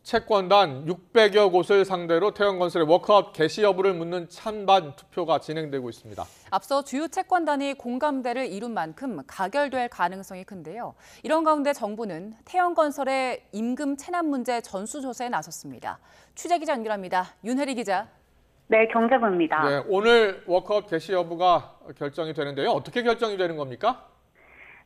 채권단 600여 곳을 상대로 태형건설의 워크아웃 개시 여부를 묻는 찬반 투표가 진행되고 있습니다. 앞서 주요 채권단이 공감대를 이룬 만큼 가결될 가능성이 큰데요. 이런 가운데 정부는 태형건설의 임금 체납 문제 전수조사에 나섰습니다. 취재기자 연결합니다. 윤혜리 기자. 네, 경제부입니다. 네, 오늘 워크아웃 개시 여부가 결정이 되는데요. 어떻게 결정이 되는 겁니까?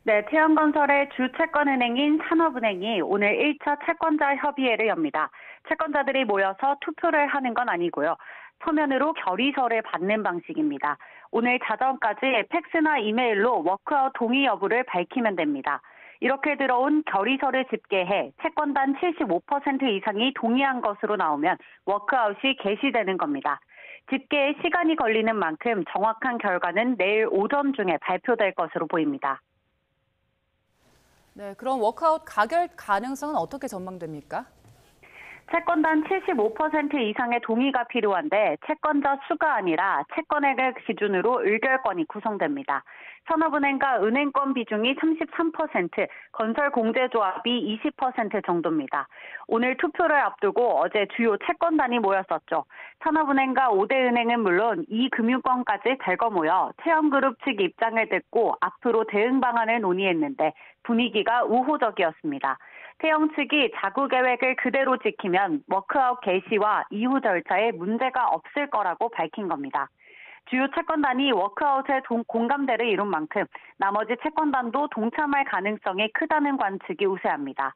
네, 태형건설의 주채권은행인 산업은행이 오늘 1차 채권자 협의회를 엽니다. 채권자들이 모여서 투표를 하는 건 아니고요. 서면으로 결의서를 받는 방식입니다. 오늘 자정까지 팩스나 이메일로 워크아웃 동의 여부를 밝히면 됩니다. 이렇게 들어온 결의서를 집계해 채권단 75% 이상이 동의한 것으로 나오면 워크아웃이 개시되는 겁니다. 집계에 시간이 걸리는 만큼 정확한 결과는 내일 오전 중에 발표될 것으로 보입니다. 네, 그럼 워크아웃 가결 가능성은 어떻게 전망됩니까? 채권단 75% 이상의 동의가 필요한데 채권자 수가 아니라 채권액을 기준으로 의결권이 구성됩니다. 산업은행과 은행권 비중이 33%, 건설공제조합이 20% 정도입니다. 오늘 투표를 앞두고 어제 주요 채권단이 모였었죠. 산업은행과 5대 은행은 물론 이 금융권까지 대거 모여 태형그룹 측 입장을 듣고 앞으로 대응 방안을 논의했는데 분위기가 우호적이었습니다. 태형 측이 자구 계획을 그대로 지키면 워크아웃 개시와 이후 절차에 문제가 없을 거라고 밝힌 겁니다. 주요 채권단이 워크아웃에 공감대를 이룬 만큼 나머지 채권단도 동참할 가능성이 크다는 관측이 우세합니다.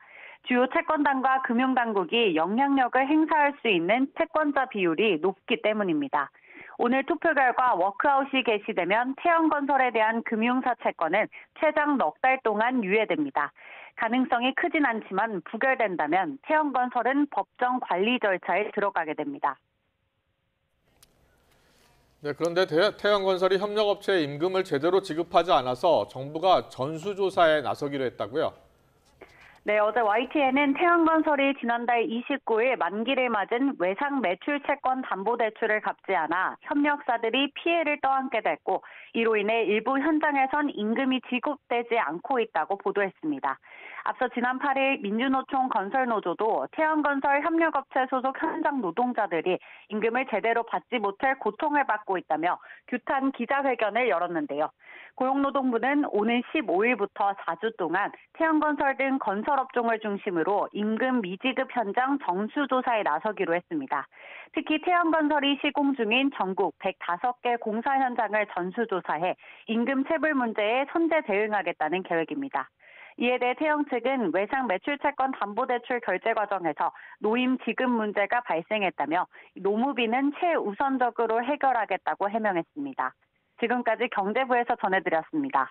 주요 채권단과 금융당국이 영향력을 행사할 수 있는 채권자 비율이 높기 때문입니다. 오늘 투표 결과 워크아웃이 개시되면 태형건설에 대한 금융사 채권은 최장 넉 달 동안 유예됩니다. 가능성이 크진 않지만 부결된다면 태형건설은 법정 관리 절차에 들어가게 됩니다. 네, 그런데 태형건설이 협력업체에 임금을 제대로 지급하지 않아서 정부가 전수조사에 나서기로 했다고요? 네, 어제 YTN은 태형건설이 지난달 29일 만기를 맞은 외상 매출 채권 담보대출을 갚지 않아 협력사들이 피해를 떠안게 됐고 이로 인해 일부 현장에선 임금이 지급되지 않고 있다고 보도했습니다. 앞서 지난 8일 민주노총 건설노조도 태형건설 협력업체 소속 현장 노동자들이 임금을 제대로 받지 못할 고통을 받고 있다며 규탄 기자회견을 열었는데요. 고용노동부는 오는 15일부터 4주 동안 태형건설 등 건설업종을 중심으로 임금 미지급 현장 정수조사에 나서기로 했습니다. 특히 태형건설이 시공 중인 전국 105개 공사 현장을 전수조사해 임금 체불 문제에 선제 대응하겠다는 계획입니다. 이에 대해 태형 측은 외상 매출 채권 담보대출 결제 과정에서 노임 지급 문제가 발생했다며 노무비는 최우선적으로 해결하겠다고 해명했습니다. 지금까지 경제부에서 전해드렸습니다.